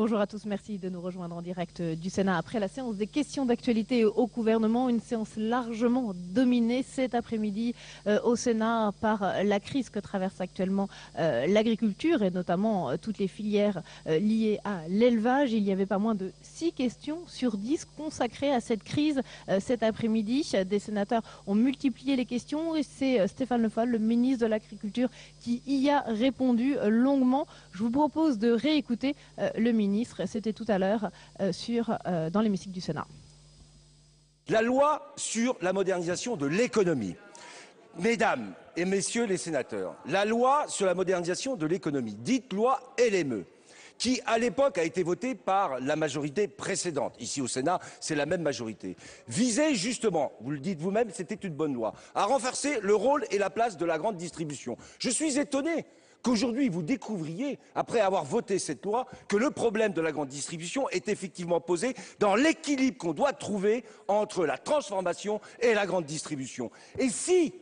Bonjour à tous, merci de nous rejoindre en direct du Sénat après la séance des questions d'actualité au gouvernement. Une séance largement dominée cet après-midi au Sénat par la crise que traverse actuellement l'agriculture et notamment toutes les filières liées à l'élevage. Il y avait pas moins de 6 questions sur 10 consacrées à cette crise cet après-midi. Des sénateurs ont multiplié les questions et c'est Stéphane Le Foll, le ministre de l'Agriculture, qui y a répondu longuement. Je vous propose de réécouter le ministre. C'était tout à l'heure dans l'hémicycle du Sénat. La loi sur la modernisation de l'économie. Mesdames et messieurs les sénateurs, la loi sur la modernisation de l'économie, dite loi LME, qui à l'époque a été votée par la majorité précédente, ici au Sénat, c'est la même majorité, visait justement, vous le dites vous-même, c'était une bonne loi, à renforcer le rôle et la place de la grande distribution. Je suis étonné qu'aujourd'hui vous découvriez, après avoir voté cette loi, que le problème de la grande distribution est effectivement posé dans l'équilibre qu'on doit trouver entre la transformation et la grande distribution. Et si,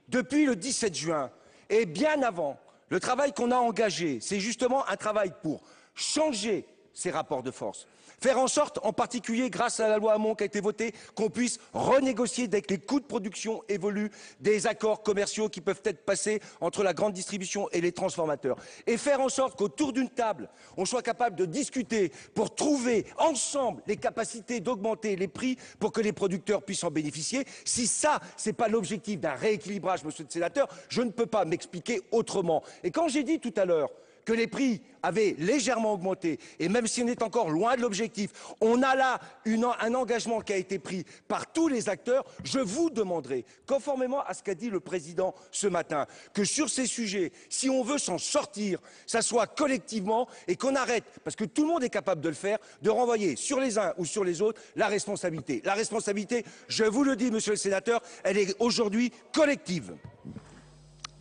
depuis le 17 juin, et bien avant, le travail qu'on a engagé, c'est justement un travail pour changer ces rapports de force, faire en sorte, en particulier grâce à la loi Hamon qui a été votée, qu'on puisse renégocier dès que les coûts de production évoluent des accords commerciaux qui peuvent être passés entre la grande distribution et les transformateurs. Et faire en sorte qu'autour d'une table, on soit capable de discuter pour trouver ensemble les capacités d'augmenter les prix pour que les producteurs puissent en bénéficier. Si ça, ce n'est pas l'objectif d'un rééquilibrage, monsieur le sénateur, je ne peux pas m'expliquer autrement. Et quand j'ai dit tout à l'heure que les prix avaient légèrement augmenté, et même si on est encore loin de l'objectif, on a là un engagement qui a été pris par tous les acteurs. Je vous demanderai, conformément à ce qu'a dit le président ce matin, que sur ces sujets, si on veut s'en sortir, ça soit collectivement et qu'on arrête, parce que tout le monde est capable de le faire, de renvoyer sur les uns ou sur les autres la responsabilité. La responsabilité, je vous le dis, monsieur le sénateur, elle est aujourd'hui collective.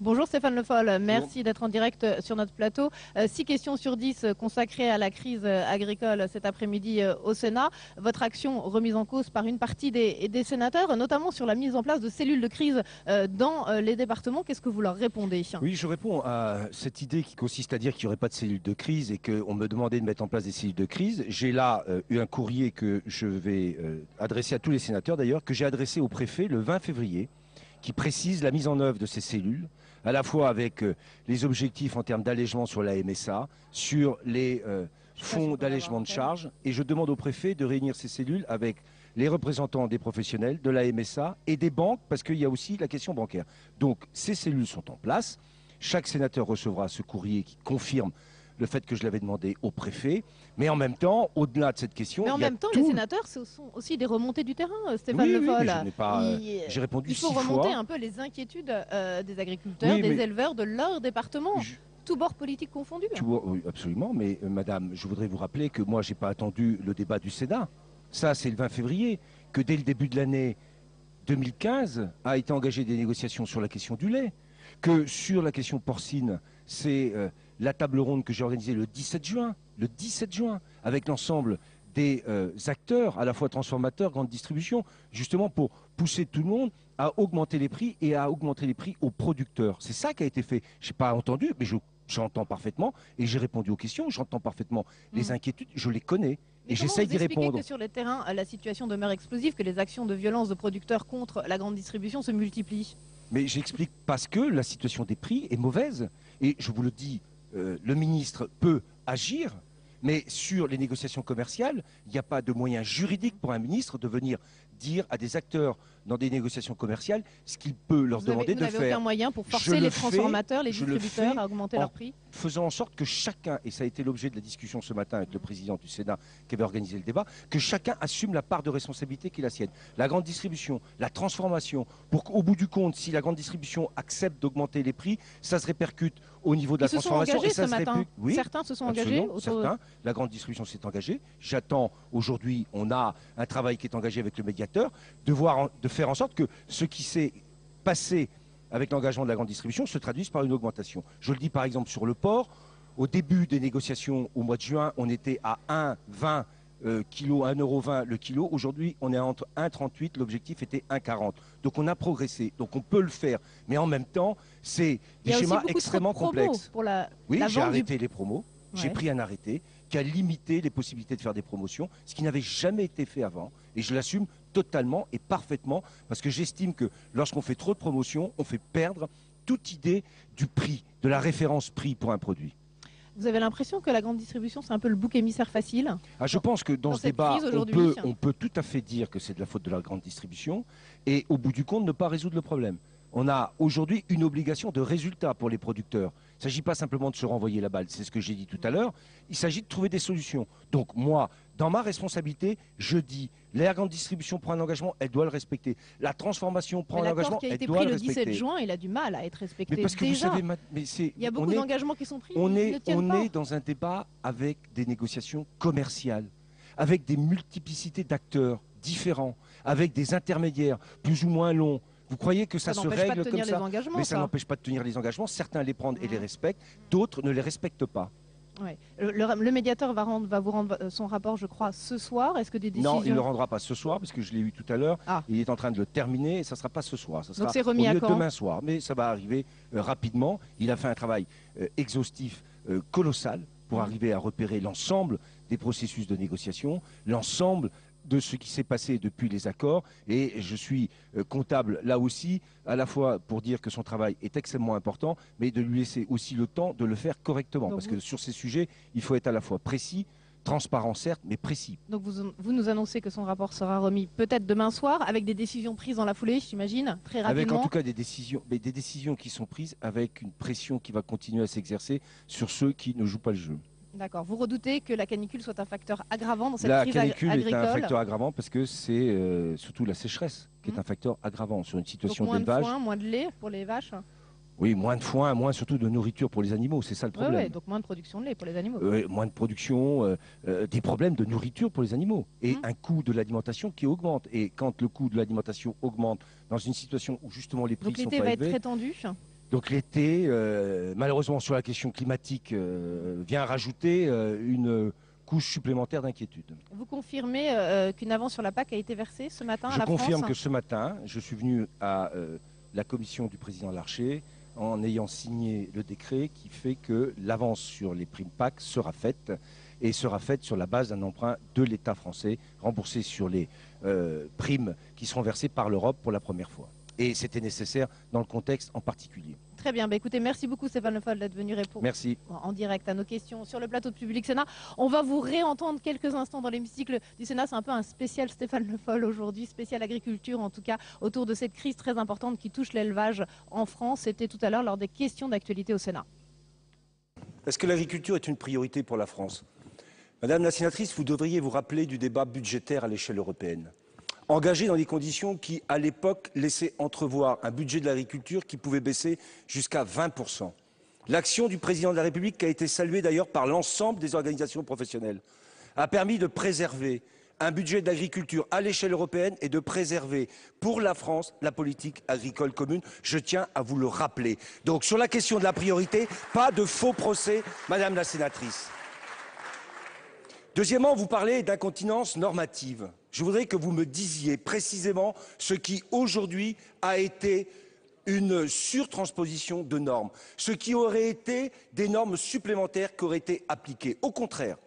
Bonjour Stéphane Le Foll, merci d'être en direct sur notre plateau. 6 questions sur 10 consacrées à la crise agricole cet après-midi au Sénat. Votre action remise en cause par une partie des sénateurs, notamment sur la mise en place de cellules de crise dans les départements. Qu'est-ce que vous leur répondez? Oui, je réponds à cette idée qui consiste à dire qu'il n'y aurait pas de cellules de crise et qu'on me demandait de mettre en place des cellules de crise. J'ai là eu un courrier que je vais adresser à tous les sénateurs d'ailleurs, que j'ai adressé au préfet le 20 février, qui précise la mise en œuvre de ces cellules, à la fois avec les objectifs en termes d'allègement sur la MSA, sur les fonds d'allègement de charges. Et je demande au préfet de réunir ces cellules avec les représentants des professionnels, de la MSA et des banques, parce qu'il y a aussi la question bancaire. Donc ces cellules sont en place. Chaque sénateur recevra ce courrier qui confirme le fait que je l'avais demandé au préfet. Mais en même temps, au-delà de cette question... Mais en même temps, les sénateurs, ce sont aussi des remontées du terrain, Stéphane Le Foll. J'ai répondu 6 fois. Il faut remonter un peu les inquiétudes des agriculteurs, des éleveurs de leur département. Tout bord politique confondu. Oui, absolument. Mais madame, je voudrais vous rappeler que moi, je n'ai pas attendu le débat du Sénat. Ça, c'est le 20 février. Que dès le début de l'année 2015, a été engagé des négociations sur la question du lait. Que sur la question porcine, c'est la table ronde que j'ai organisée le 17 juin, avec l'ensemble des acteurs, à la fois transformateurs, grande distribution, justement pour pousser tout le monde à augmenter les prix et à augmenter les prix aux producteurs. C'est ça qui a été fait. Je n'ai pas entendu, mais j'entends parfaitement et j'ai répondu aux questions, j'entends parfaitement les inquiétudes, je les connais. Et j'essaye d'y répondre. Que sur le terrain, la situation demeure explosive, que les actions de violence de producteurs contre la grande distribution se multiplient. Mais j'explique parce que la situation des prix est mauvaise. Et je vous le dis, le ministre peut agir, mais sur les négociations commerciales, il n'y a pas de moyen juridique pour un ministre de venir dire à des acteurs dans des négociations commerciales ce qu'il peut leur demander de faire. Vous n'avez aucun moyen pour forcer les transformateurs, les distributeurs à augmenter leurs prix? Faisant en sorte que chacun, et ça a été l'objet de la discussion ce matin avec le président du Sénat qui avait organisé le débat, que chacun assume la part de responsabilité qui est la sienne. La grande distribution, la transformation, pour qu'au bout du compte, si la grande distribution accepte d'augmenter les prix, ça se répercute au niveau de la transformation. Ils se sont engagés ce matin. Oui, certains se sont engagés. Certains. La grande distribution s'est engagée. J'attends aujourd'hui, on a un travail qui est engagé avec le médiateur, de faire en sorte que ce qui s'est passé avec l'engagement de la grande distribution se traduise par une augmentation. Je le dis par exemple sur le porc. Au début des négociations au mois de juin, on était à 1,20 kilo, 1,20 € le kilo. Aujourd'hui, on est entre 1,38, l'objectif était 1,40. Donc on a progressé, donc on peut le faire. Mais en même temps, c'est des schémas extrêmement complexes. Pour la j'ai arrêté les promos, j'ai pris un arrêté qui a limité les possibilités de faire des promotions, ce qui n'avait jamais été fait avant. Et je l'assume totalement et parfaitement, parce que j'estime que lorsqu'on fait trop de promotions, on fait perdre toute idée du prix, de la référence prix pour un produit. Vous avez l'impression que la grande distribution, c'est un peu le bouc émissaire facile? Je pense que dans ce débat, on peut tout à fait dire que c'est de la faute de la grande distribution et au bout du compte, ne pas résoudre le problème. On a aujourd'hui une obligation de résultat pour les producteurs. Il ne s'agit pas simplement de se renvoyer la balle, c'est ce que j'ai dit tout à l'heure. Il s'agit de trouver des solutions. Donc moi, dans ma responsabilité, je dis, la grande distribution prend un engagement, elle doit le respecter. La transformation prend un engagement, elle doit le respecter. L'accord qui a été pris le 17 juin, il a du mal à être respecté. Mais parce que déjà, vous savez, il y a beaucoup d'engagements qui sont pris. On est dans un débat avec des négociations commerciales, avec des multiplicités d'acteurs différents, avec des intermédiaires plus ou moins longs. Vous croyez que ça se règle comme ça? Mais ça n'empêche pas de tenir les engagements. Certains les prennent et les respectent, d'autres ne les respectent pas. Ouais. Le médiateur va vous rendre son rapport, je crois, ce soir. Est-ce que des décisions... Non, il ne le rendra pas ce soir, parce que je l'ai eu tout à l'heure. Il est en train de le terminer et ça ne sera pas ce soir. Ça sera donc c'est remis à quand? demain soir. Mais ça va arriver rapidement. Il a fait un travail exhaustif, colossal, pour arriver à repérer l'ensemble des processus de négociation, l'ensemble de ce qui s'est passé depuis les accords, et je suis comptable là aussi, à la fois pour dire que son travail est extrêmement important, mais de lui laisser aussi le temps de le faire correctement, parce que sur ces sujets, il faut être à la fois précis, transparent certes, mais précis. Donc vous nous annoncez que son rapport sera remis peut-être demain soir, avec des décisions prises dans la foulée, j'imagine, très rapidement. Avec en tout cas des décisions qui sont prises, avec une pression qui va continuer à s'exercer sur ceux qui ne jouent pas le jeu. D'accord. Vous redoutez que la canicule soit un facteur aggravant dans cette crise agricole? La canicule est un facteur aggravant parce que c'est surtout la sécheresse qui est un facteur aggravant sur une situation d'élevage. Moins de foin, moins de lait pour les vaches? Oui, moins de foin, moins surtout de nourriture pour les animaux, c'est ça le problème. Oui, donc moins de production de lait pour les animaux. Moins de production, des problèmes de nourriture pour les animaux et un coût de l'alimentation qui augmente. Et quand le coût de l'alimentation augmente dans une situation où justement les prix sont pas élevés... Donc l'été va être très tendu? Donc l'été, malheureusement sur la question climatique, vient rajouter une couche supplémentaire d'inquiétude. Vous confirmez qu'une avance sur la PAC a été versée ce matin à la France? Je confirme France que ce matin, je suis venu à la commission du président Larcher en ayant signé le décret qui fait que l'avance sur les primes PAC sera faite et sera faite sur la base d'un emprunt de l'État français remboursé sur les primes qui seront versées par l'Europe pour la première fois. Et c'était nécessaire dans le contexte en particulier. Très bien. Écoutez, merci beaucoup Stéphane Le Foll d'être venu répondre en direct à nos questions sur le plateau de Public Sénat. On va vous réentendre quelques instants dans l'hémicycle du Sénat. C'est un peu un spécial Stéphane Le Foll aujourd'hui, spécial agriculture en tout cas, autour de cette crise très importante qui touche l'élevage en France. C'était tout à l'heure lors des questions d'actualité au Sénat. Est-ce que l'agriculture est une priorité pour la France? Madame la sénatrice, vous devriez vous rappeler du débat budgétaire à l'échelle européenne. Engagé dans des conditions qui, à l'époque, laissaient entrevoir un budget de l'agriculture qui pouvait baisser jusqu'à 20%. L'action du président de la République, qui a été saluée d'ailleurs par l'ensemble des organisations professionnelles, a permis de préserver un budget d'agriculture à l'échelle européenne et de préserver pour la France la politique agricole commune. Je tiens à vous le rappeler. Donc sur la question de la priorité, pas de faux procès, Madame la sénatrice. Deuxièmement, vous parlez d'incontinence normative. Je voudrais que vous me disiez précisément ce qui aujourd'hui a été une surtransposition de normes, ce qui aurait été des normes supplémentaires qui auraient été appliquées. Au contraire,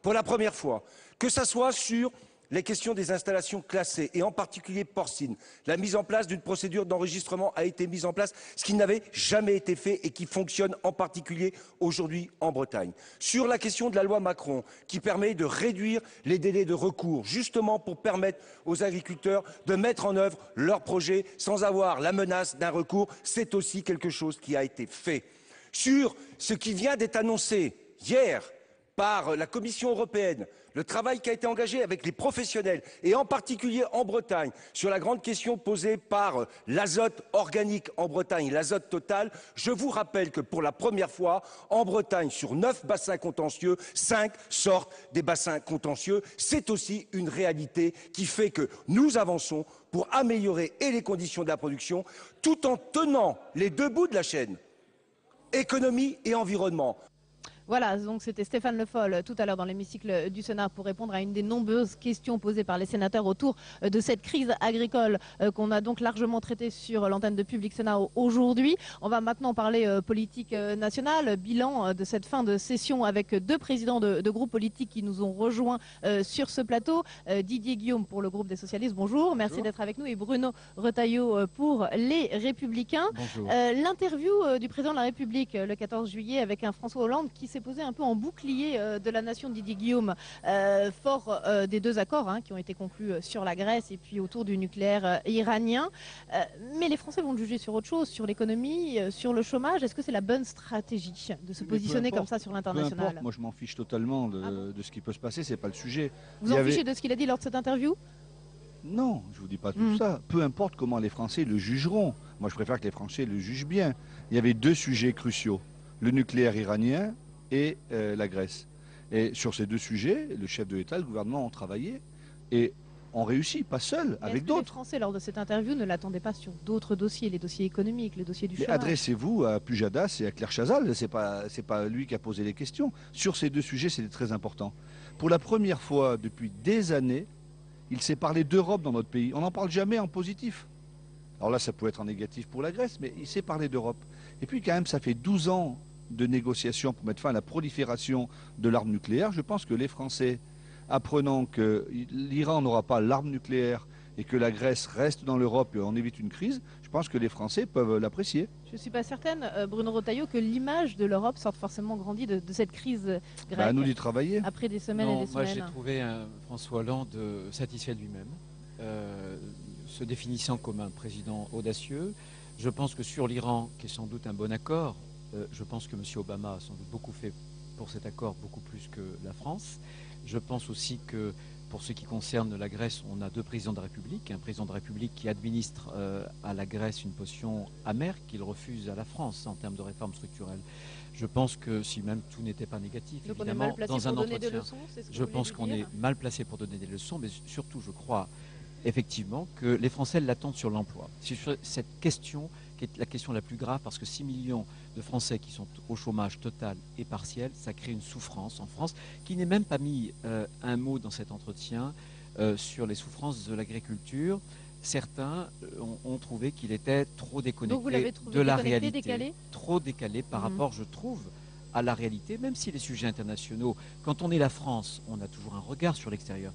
pour la première fois, que ce soit sur les questions des installations classées, et en particulier porcines, la mise en place d'une procédure d'enregistrement a été mise en place, ce qui n'avait jamais été fait et qui fonctionne en particulier aujourd'hui en Bretagne. Sur la question de la loi Macron, qui permet de réduire les délais de recours, justement pour permettre aux agriculteurs de mettre en œuvre leurs projets sans avoir la menace d'un recours, c'est aussi quelque chose qui a été fait. Sur ce qui vient d'être annoncé hier par la Commission européenne, le travail qui a été engagé avec les professionnels, et en particulier en Bretagne, sur la grande question posée par l'azote organique en Bretagne, l'azote total, je vous rappelle que pour la première fois, en Bretagne, sur 9 bassins contentieux, 5 sortent des bassins contentieux. C'est aussi une réalité qui fait que nous avançons pour améliorer les conditions de la production, tout en tenant les deux bouts de la chaîne, économie et environnement. Voilà, donc c'était Stéphane Le Foll tout à l'heure dans l'hémicycle du Sénat pour répondre à une des nombreuses questions posées par les sénateurs autour de cette crise agricole qu'on a donc largement traitée sur l'antenne de Public Sénat aujourd'hui. On va maintenant parler politique nationale, bilan de cette fin de session avec deux présidents de groupes politiques qui nous ont rejoints sur ce plateau. Didier Guillaume pour le groupe des Socialistes, bonjour, merci d'être avec nous, et Bruno Retailleau pour les Républicains. L'interview du président de la République le 14 juillet avec un François Hollande qui s'est posé un peu en bouclier de la nation, Didier Guillaume, fort des deux accords qui ont été conclus sur la Grèce et puis autour du nucléaire iranien. Mais les Français vont le juger sur autre chose, sur l'économie, sur le chômage. Est-ce que c'est la bonne stratégie de se positionner comme ça sur l'international? Moi je m'en fiche totalement de ce qui peut se passer, c'est pas le sujet. Vous en fichez de ce qu'il a dit lors de cette interview? Non, je vous dis pas tout ça. Peu importe comment les Français le jugeront. Moi je préfère que les Français le jugent bien. Il y avait deux sujets cruciaux, le nucléaire iranien et la Grèce. Et sur ces deux sujets, le chef de l'État et le gouvernement ont travaillé et ont réussi, pas seuls, avec d'autres. Les Français, lors de cette interview, ne l'attendaient pas sur d'autres dossiers, les dossiers économiques, les dossiers du chômage? Adressez-vous à Pujadas et à Claire Chazal, c'est pas lui qui a posé les questions. Sur ces deux sujets, c'était très important. Pour la première fois depuis des années, il s'est parlé d'Europe dans notre pays. On n'en parle jamais en positif. Alors là, ça peut être en négatif pour la Grèce, mais il s'est parlé d'Europe. Et puis quand même, ça fait 12 ans de négociations pour mettre fin à la prolifération de l'arme nucléaire. Je pense que les Français, apprenant que l'Iran n'aura pas l'arme nucléaire et que la Grèce reste dans l'Europe et on évite une crise, je pense que les Français peuvent l'apprécier. Je ne suis pas certaine, Bruno Retailleau, que l'image de l'Europe sorte forcément grandie de cette crise grecque. À nous d'y travailler. Après des semaines et des moi semaines. j'ai trouvé François Hollande satisfait de lui-même, se définissant comme un président audacieux. Je pense que sur l'Iran, qui est sans doute un bon accord, je pense que M. Obama a sans doute beaucoup fait pour cet accord, beaucoup plus que la France. Je pense aussi que pour ce qui concerne la Grèce, on a deux présidents de la République. Un président de la République qui administre à la Grèce une potion amère qu'il refuse à la France en termes de réformes structurelles. Je pense que si même tout n'était pas négatif, donc évidemment, on est mal placé dans un pour donner entretien, des leçons, c'est ce que je vous pense voulez qu'on dire est mal placé pour donner des leçons, mais surtout je crois effectivement que les Français l'attendent sur l'emploi. C'est sur cette question qui est la question la plus grave, parce que 6 millions de Français qui sont au chômage total et partiel, ça crée une souffrance en France, qui n'est même pas mis un mot dans cet entretien sur les souffrances de l'agriculture. Certains ont trouvé qu'il était trop déconnecté de la réalité, décalé trop décalé par rapport, je trouve, à la réalité, même si les sujets internationaux, quand on est la France, on a toujours un regard sur l'extérieur,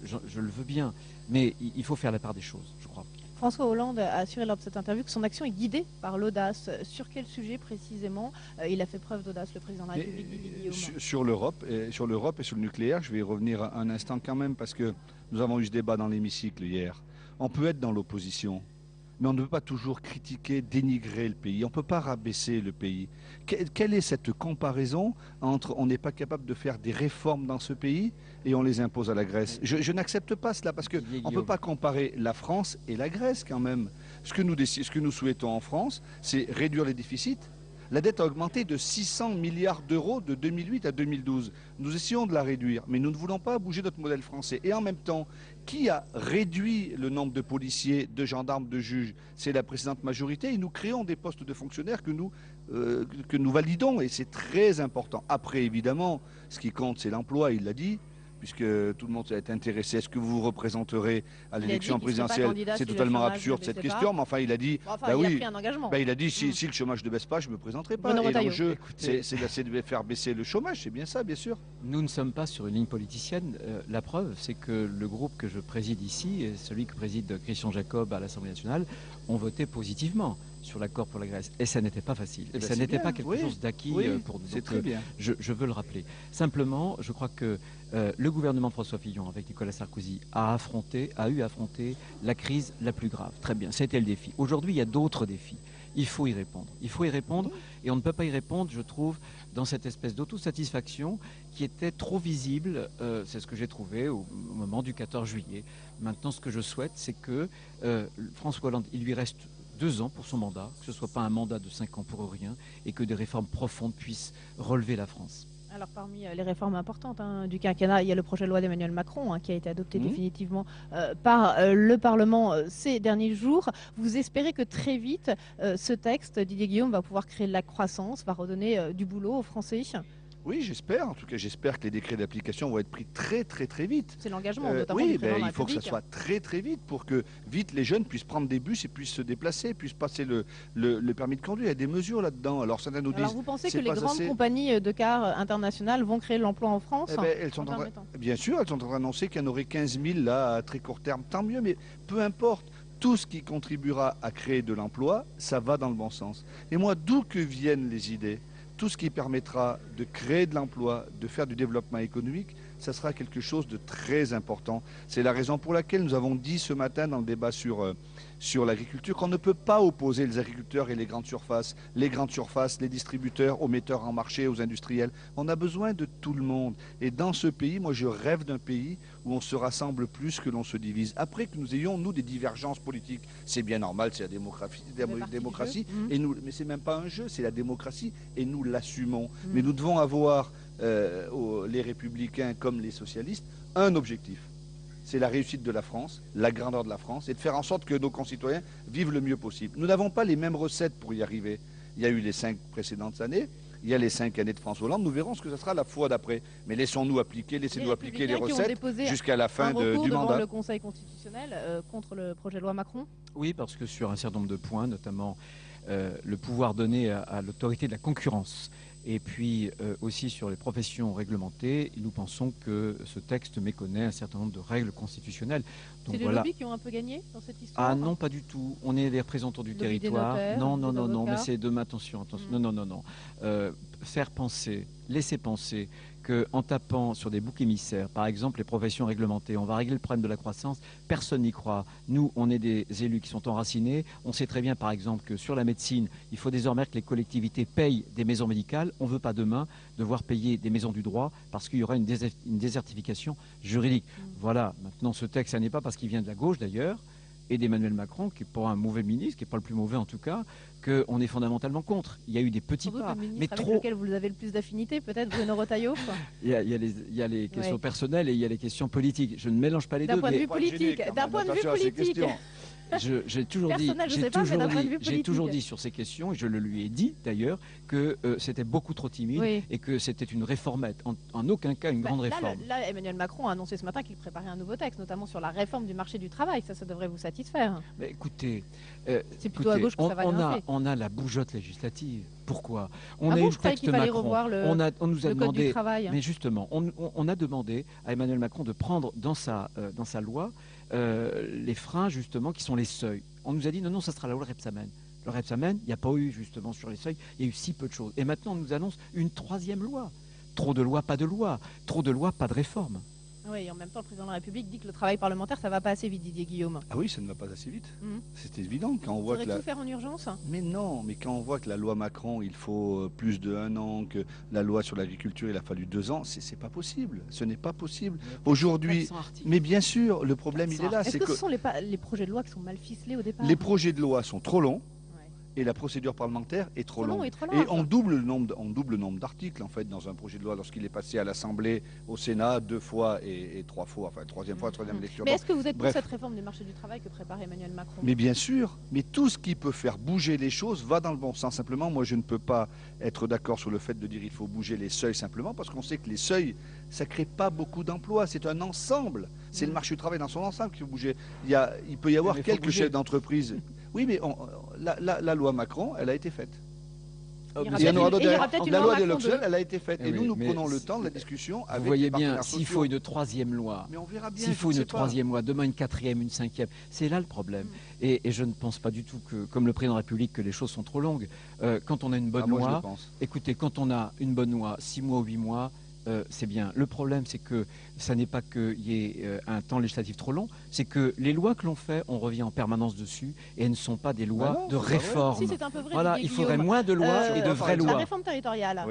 je le veux bien, mais il faut faire la part des choses, je crois. François Hollande a assuré lors de cette interview que son action est guidée par l'audace. Sur quel sujet précisément il a fait preuve d'audace, le président de la République, Didier Guillaume? Sur l'Europe et sur le nucléaire, je vais y revenir un instant quand même, parce que nous avons eu ce débat dans l'hémicycle hier. On peut être dans l'opposition, mais on ne peut pas toujours critiquer, dénigrer le pays. On ne peut pas rabaisser le pays. Quelle est cette comparaison entre on n'est pas capable de faire des réformes dans ce pays et on les impose à la Grèce? Je n'accepte pas cela, parce qu'on ne peut pas comparer la France et la Grèce quand même. Ce que nous souhaitons en France, c'est réduire les déficits. La dette a augmenté de 600 milliards d'euros de 2008 à 2012. Nous essayons de la réduire, mais nous ne voulons pas bouger notre modèle français. Et en même temps, qui a réduit le nombre de policiers, de gendarmes, de juges? C'est la précédente majorité, et nous créons des postes de fonctionnaires que nous validons, et c'est très important. Après, évidemment, ce qui compte, c'est l'emploi, il l'a dit, puisque tout le monde est intéressé. Est-ce que vous vous représenterez à l'élection présidentielle? C'est totalement absurde cette question, mais enfin il a dit, enfin, il a pris un engagement. Il a dit si le chômage ne baisse pas, je ne me présenterai pas. Bruno Et l'enjeu, Écoutez, c'est d'essayer de faire baisser le chômage, c'est bien ça, bien sûr. Nous ne sommes pas sur une ligne politicienne. La preuve, c'est que le groupe que je préside ici, et celui que préside Christian Jacob à l'Assemblée nationale, ont voté positivement sur l'accord pour la Grèce. Et ça n'était pas facile. Et ça n'était pas quelque chose d'acquis pour nous. C'est très bien. Je veux le rappeler. Simplement, je crois que le gouvernement de François Fillon, avec Nicolas Sarkozy, a eu à affronter la crise la plus grave. Très bien, c'était le défi. Aujourd'hui, il y a d'autres défis. Il faut y répondre. Il faut y répondre, et on ne peut pas y répondre, je trouve, dans cette espèce d'autosatisfaction qui était trop visible. C'est ce que j'ai trouvé au moment du 14 juillet. Maintenant, ce que je souhaite, c'est que François Hollande, il lui reste 2 ans pour son mandat, que ce ne soit pas un mandat de 5 ans pour rien, et que des réformes profondes puissent relever la France. Alors parmi les réformes importantes du quinquennat, il y a le projet de loi d'Emmanuel Macron qui a été adopté définitivement par le Parlement ces derniers jours. Vous espérez que très vite, ce texte, Didier Guillaume, va pouvoir créer de la croissance, va redonner du boulot aux Français? Oui, j'espère. En tout cas, j'espère que les décrets d'application vont être pris très vite. C'est l'engagement, notamment Oui, du président de la il faut que ça République. soit très vite pour que vite les jeunes puissent prendre des bus et puissent se déplacer, puissent passer le permis de conduire. Il y a des mesures là-dedans. Alors certains nous Alors disent vous pensez que c'est les pas grandes assez. compagnies de cars internationales vont créer de l'emploi en France Eh ben, elles sont en permettant bien sûr, elles sont en train d'annoncer qu'il y en aurait 15 000 là à très court terme. Tant mieux, mais peu importe. Tout ce qui contribuera à créer de l'emploi, ça va dans le bon sens. Et moi, d'où que viennent les idées, tout ce qui permettra de créer de l'emploi, de faire du développement économique, ça sera quelque chose de très important. C'est la raison pour laquelle nous avons dit ce matin dans le débat sur l'agriculture qu'on ne peut pas opposer les agriculteurs et les grandes surfaces, les distributeurs, aux metteurs en marché, aux industriels. On a besoin de tout le monde. Et dans ce pays, moi je rêve d'un pays où on se rassemble plus que l'on se divise. Après que nous ayons, nous, des divergences politiques, c'est bien normal, c'est la démocratie. Et nous, mais c'est même pas un jeu, c'est la démocratie et nous l'assumons. Mais nous devons avoir, les républicains comme les socialistes, un objectif. C'est la réussite de la France, la grandeur de la France, et de faire en sorte que nos concitoyens vivent le mieux possible. Nous n'avons pas les mêmes recettes pour y arriver. Il y a eu les 5 précédentes années, il y a les 5 années de François Hollande, nous verrons ce que ce sera la fois d'après. Mais laissons-nous appliquer, laissez-nous appliquer les recettes jusqu'à la fin du devant mandat. le Conseil constitutionnel contre le projet de loi Macron. Oui, parce que sur un certain nombre de points, notamment le pouvoir donné à l'autorité de la concurrence, et puis aussi sur les professions réglementées, nous pensons que ce texte méconnaît un certain nombre de règles constitutionnelles. C'est les lobbies qui ont un peu gagné dans cette histoire? Ah non, pas du tout. On est les représentants du territoire. Notaires, non, mais c'est demain, attention. Non. Faire penser, laisser penser qu'en tapant sur des boucs émissaires, par exemple les professions réglementées, on va régler le problème de la croissance, personne n'y croit. Nous, on est des élus qui sont enracinés. On sait très bien, par exemple, que sur la médecine, il faut désormais que les collectivités payent des maisons médicales. On ne veut pas demain devoir payer des maisons du droit parce qu'il y aura une désertification juridique. Voilà, maintenant ce texte, ça n'est pas parce qu'il vient de la gauche d'ailleurs, et d'Emmanuel Macron, qui est pas un mauvais ministre, qui n'est pas le plus mauvais en tout cas, qu'on est fondamentalement contre. Il y a eu des petits pas, mais trop. Avec lequel vous avez le plus d'affinité, peut-être Bruno Retailleau. Il y a les questions personnelles et il y a les questions politiques. Je ne mélange pas les deux. D'un point de vue politique. J'ai toujours dit sur ces questions, et je le lui ai dit d'ailleurs, que c'était beaucoup trop timide et que c'était une réformette, en aucun cas une grande réforme. Là, Emmanuel Macron a annoncé ce matin qu'il préparait un nouveau texte, notamment sur la réforme du marché du travail. Ça devrait vous satisfaire. Mais écoutez, c'est plutôt à gauche que ça va grimper. On a la bougeotte législative. Pourquoi? On a eu le texte Macron. On nous a demandé, code du travail. Mais justement, on a demandé à Emmanuel Macron de prendre dans sa loi les freins justement qui sont les seuils. On nous a dit non, ça sera la loi Rebsamen. Le Rebsamen, il n'y a pas eu justement sur les seuils, il y a eu si peu de choses. Et maintenant, on nous annonce une 3e loi. Trop de lois, pas de loi. Trop de lois, pas de réforme. Oui, et en même temps, le président de la République dit que le travail parlementaire, ça ne va pas assez vite, Didier Guillaume. Ah oui, ça ne va pas assez vite. C'est évident quand on voit que tout faire en urgence. Mais non, mais quand on voit que la loi Macron, il faut plus d'1 an, que la loi sur l'agriculture, il a fallu 2 ans, c'est pas possible. Ce n'est pas possible. Aujourd'hui, mais bien sûr, le problème, il est là. Est-ce que ce sont les projets de loi qui sont mal ficelés au départ? Les projets de loi sont trop longs. Et la procédure parlementaire est trop longue. Et on double le nombre d'articles, en fait, dans un projet de loi lorsqu'il est passé à l'Assemblée, au Sénat, 2 fois et 3 fois, enfin, 3e fois, 3e lecture. Mais est-ce que vous êtes pour cette réforme du marché du travail que prépare Emmanuel Macron? Mais bien sûr, mais tout ce qui peut faire bouger les choses va dans le bon sens. Simplement, moi, je ne peux pas être d'accord sur le fait de dire qu'il faut bouger les seuils simplement, parce qu'on sait que les seuils, ça ne crée pas beaucoup d'emplois. C'est un ensemble. C'est le marché du travail dans son ensemble qu'il faut bouger. Il peut y avoir quelques chefs d'entreprise. Oui, mais la loi Macron, elle a été faite. La loi de l'Oxel, elle a été faite. Et nous prenons le temps de la discussion avec. Vous voyez bien, s'il faut une 3e loi, mais on verra bien. S'il faut une 3e loi, demain une 4e, une 5e, c'est là le problème. Et je ne pense pas du tout que, comme le président de la République, que les choses sont trop longues. Quand on a une bonne loi, écoutez, quand on a une bonne loi, 6 mois ou 8 mois, c'est bien. Le problème, c'est que ça n'est pas qu'il y ait un temps législatif trop long, c'est que les lois que l'on fait, on revient en permanence dessus et elles ne sont pas des lois de réforme. Si, c'est un peu vrai, voilà, il faudrait moins de lois et de vraies lois. La réforme territoriale,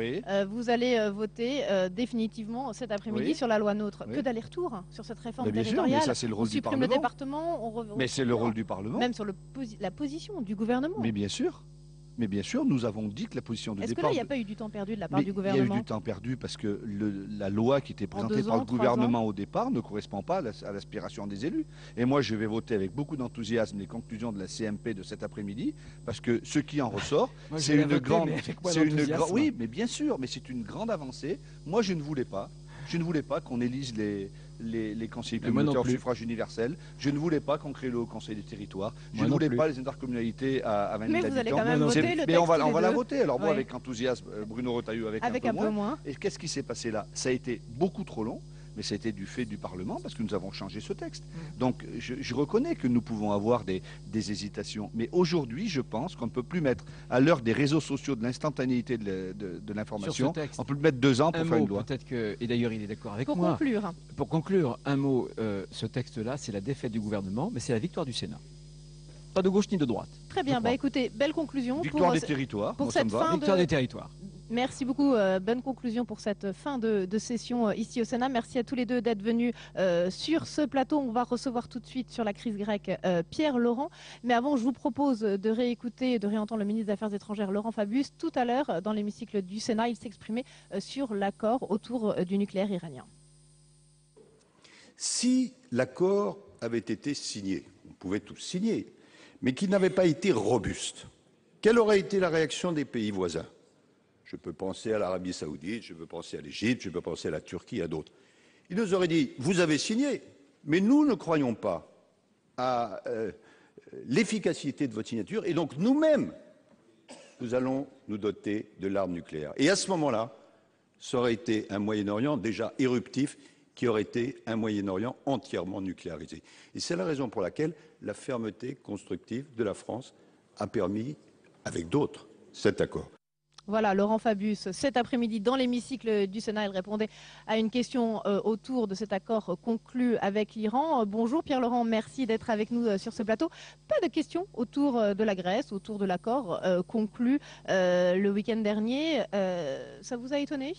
vous allez voter définitivement cet après-midi sur la loi NOTRe. Que d'aller-retour sur cette réforme territoriale. Mais ça, c'est le rôle du Parlement. On supprime le département, mais c'est le rôle du Parlement. Même sur la position du gouvernement. Mais bien sûr. Mais bien sûr, nous avons dit que la position de Est-ce que départ... là, il n'y a pas eu du temps perdu de la part Mais du il y a gouvernement? eu du temps perdu parce que la loi qui était présentée 2 par ans, le 3 gouvernement au départ ne correspond pas à l'aspiration des élus. Et moi, je vais voter avec beaucoup d'enthousiasme les conclusions de la CMP de cet après-midi parce que ce qui en ressort, Moi, je c'est vais la une voter, grande... mais avec moins c'est une d'enthousiasme. Oui, mais bien sûr, mais c'est une grande avancée. Moi, je ne voulais pas. Je ne voulais pas qu'on élise les conseillers Mais moi non communautaires au plus. suffrage universel. Je ne voulais pas qu'on crée le Haut Conseil des territoires. Je Moi ne non voulais plus. pas les intercommunalités à 20 000 Mais habitants. vous allez quand même non, voter c'est- le Mais texte on va tous les la deux. voter. Alors moi, Ouais. avec enthousiasme, Bruno Retailleau avec Avec un peu moins. Et qu'est-ce qui s'est passé là? Ça a été beaucoup trop long, mais ça a été du fait du Parlement parce que nous avons changé ce texte. Donc je reconnais que nous pouvons avoir des hésitations. Mais aujourd'hui, je pense qu'on ne peut plus mettre, à l'heure des réseaux sociaux, de l'instantanéité de l'information, Sur ce texte, on peut plus mettre 2 ans pour Un faire mot, une loi. peut-être que, et d'ailleurs il est d'accord avec Pour moi. conclure, Pour conclure, un mot, ce texte-là, c'est la défaite du gouvernement, mais c'est la victoire du Sénat. Pas de gauche ni de droite. très bien. je crois. Bah écoutez, belle conclusion Victoire pour des territoires, pour moi, ça cette me va. fin Victoire de. des territoires. Merci beaucoup. Bonne conclusion pour cette fin de session ici au Sénat. Merci à tous les deux d'être venus sur ce plateau. On va recevoir tout de suite sur la crise grecque Pierre Laurent. Mais avant, je vous propose de réécouter, de réentendre le ministre des Affaires étrangères Laurent Fabius. Tout à l'heure, dans l'hémicycle du Sénat, il s'exprimait sur l'accord autour du nucléaire iranien. Si l'accord avait été signé, on pouvait tous signer, mais qu'il n'avait pas été robuste, quelle aurait été la réaction des pays voisins? Je peux penser à l'Arabie Saoudite, je peux penser à l'Égypte, je peux penser à la Turquie, à d'autres. Ils nous auraient dit, vous avez signé, mais nous ne croyons pas à l'efficacité de votre signature, et donc nous-mêmes, nous allons nous doter de l'arme nucléaire. Et à ce moment-là, ça aurait été un Moyen-Orient déjà éruptif, qui aurait été un Moyen-Orient entièrement nucléarisé. Et c'est la raison pour laquelle la fermeté constructive de la France a permis, avec d'autres, cet accord. Voilà, Laurent Fabius, cet après-midi dans l'hémicycle du Sénat, il répondait à une question autour de cet accord conclu avec l'Iran. Bonjour Pierre-Laurent, merci d'être avec nous sur ce plateau. Pas de questions autour de la Grèce, autour de l'accord conclu le week-end dernier. Ça vous a étonné ?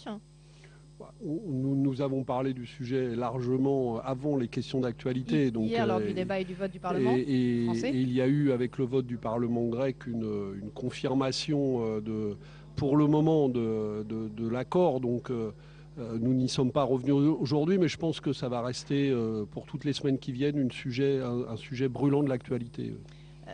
Nous avons parlé du sujet largement avant les questions d'actualité. Hier, lors du débat et du vote du Parlement français. Et il y a eu, avec le vote du Parlement grec, une confirmation pour le moment de l'accord. Donc nous n'y sommes pas revenus aujourd'hui, mais je pense que ça va rester pour toutes les semaines qui viennent un sujet brûlant de l'actualité.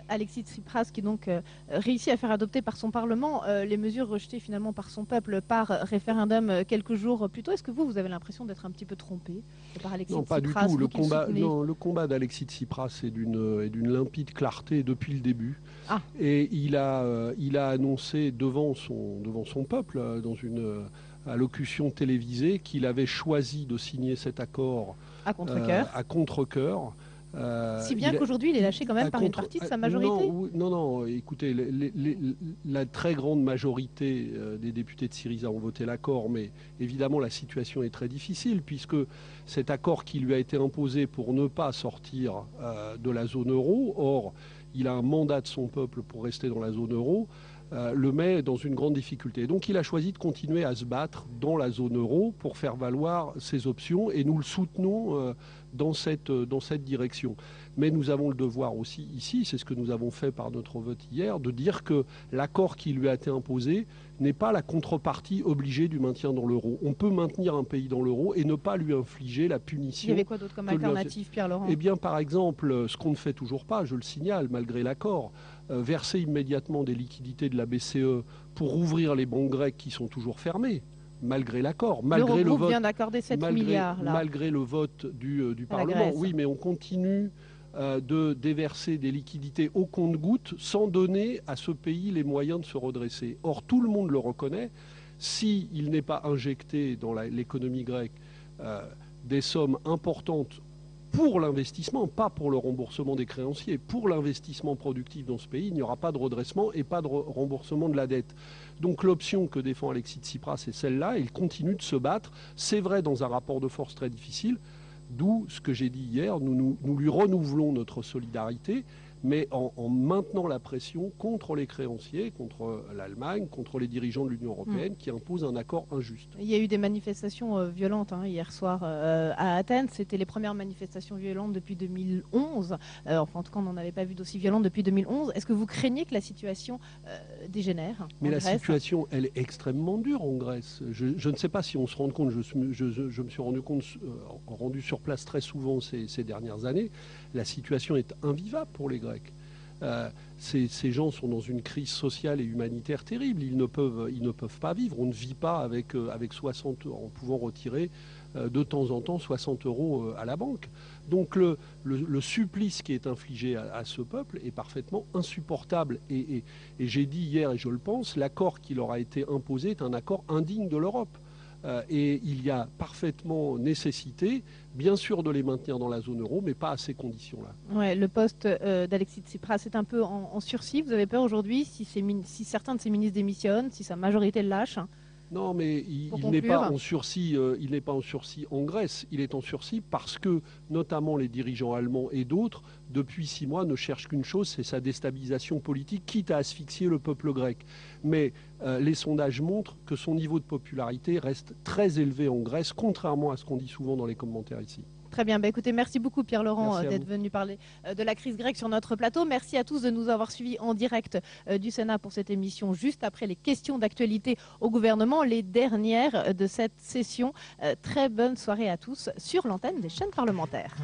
Alexis Tsipras qui donc réussit à faire adopter par son Parlement les mesures rejetées finalement par son peuple par référendum quelques jours plus tôt. Est-ce que vous avez l'impression d'être un petit peu trompé par Alexis Tsipras? Non, pas du tout. Le combat d'Alexis Tsipras est d'une limpide clarté depuis le début. Ah. Et il a annoncé devant son peuple, dans une allocution télévisée, qu'il avait choisi de signer cet accord à contre-cœur. À contre-cœur. Si bien qu'aujourd'hui, il est lâché quand même par une partie de sa majorité. Non, écoutez, la très grande majorité des députés de Syriza ont voté l'accord, mais évidemment la situation est très difficile puisque cet accord qui lui a été imposé pour ne pas sortir de la zone euro, or il a un mandat de son peuple pour rester dans la zone euro, le met dans une grande difficulté. Donc il a choisi de continuer à se battre dans la zone euro pour faire valoir ses options et nous le soutenons dans cette direction. Mais nous avons le devoir aussi ici, c'est ce que nous avons fait par notre vote hier, de dire que l'accord qui lui a été imposé n'est pas la contrepartie obligée du maintien dans l'euro. On peut maintenir un pays dans l'euro et ne pas lui infliger la punition. Il y avait quoi d'autre comme alternative, Pierre-Laurent? Eh bien, par exemple, ce qu'on ne fait toujours pas, je le signale, malgré l'accord, verser immédiatement des liquidités de la BCE pour ouvrir les banques grecques qui sont toujours fermées. Malgré l'accord, malgré le vote, vient d'accorder 7 milliards, là. Malgré le vote du Parlement, oui, mais on continue de déverser des liquidités au compte-gouttes sans donner à ce pays les moyens de se redresser. Or, tout le monde le reconnaît, s'il n'est pas injecté dans l'économie grecque des sommes importantes pour l'investissement, pas pour le remboursement des créanciers, pour l'investissement productif dans ce pays, il n'y aura pas de redressement et pas de remboursement de la dette. Donc l'option que défend Alexis Tsipras, c'est celle-là. Il continue de se battre. C'est vrai dans un rapport de force très difficile, d'où ce que j'ai dit hier, nous lui renouvelons notre solidarité, mais en maintenant la pression contre les créanciers, contre l'Allemagne, contre les dirigeants de l'Union européenne qui imposent un accord injuste. Il y a eu des manifestations violentes hier soir à Athènes. C'était les premières manifestations violentes depuis 2011. Enfin, en tout cas, on n'en avait pas vu d'aussi violentes depuis 2011. Est-ce que vous craignez que la situation dégénère Mais la Grèce situation, elle est extrêmement dure en Grèce. Je ne sais pas si on se rend compte, je me suis rendu sur place très souvent ces dernières années. La situation est invivable pour les Grecs. Ces gens sont dans une crise sociale et humanitaire terrible. Ils ne peuvent pas vivre. On ne vit pas avec 60 en pouvant retirer de temps en temps 60 € à la banque. Donc le supplice qui est infligé à ce peuple est parfaitement insupportable. Et j'ai dit hier, et je le pense, l'accord qui leur a été imposé est un accord indigne de l'Europe. Et il y a parfaitement nécessité, bien sûr, de les maintenir dans la zone euro, mais pas à ces conditions-là. Ouais, le poste d'Alexis Tsipras est un peu en sursis. Vous avez peur aujourd'hui si certains de ces ministres démissionnent, si sa majorité le lâche? Non, mais il n'est pas en sursis. Il n'est pas en sursis en Grèce. Il est en sursis parce que, notamment les dirigeants allemands et d'autres, depuis 6 mois, ne cherchent qu'une chose, c'est sa déstabilisation politique, quitte à asphyxier le peuple grec. Mais les sondages montrent que son niveau de popularité reste très élevé en Grèce, contrairement à ce qu'on dit souvent dans les commentaires ici. Très bien. Écoutez, merci beaucoup Pierre-Laurent d'être venu parler de la crise grecque sur notre plateau. Merci à tous de nous avoir suivis en direct du Sénat pour cette émission juste après les questions d'actualité au gouvernement, les dernières de cette session. Très bonne soirée à tous sur l'antenne des chaînes parlementaires.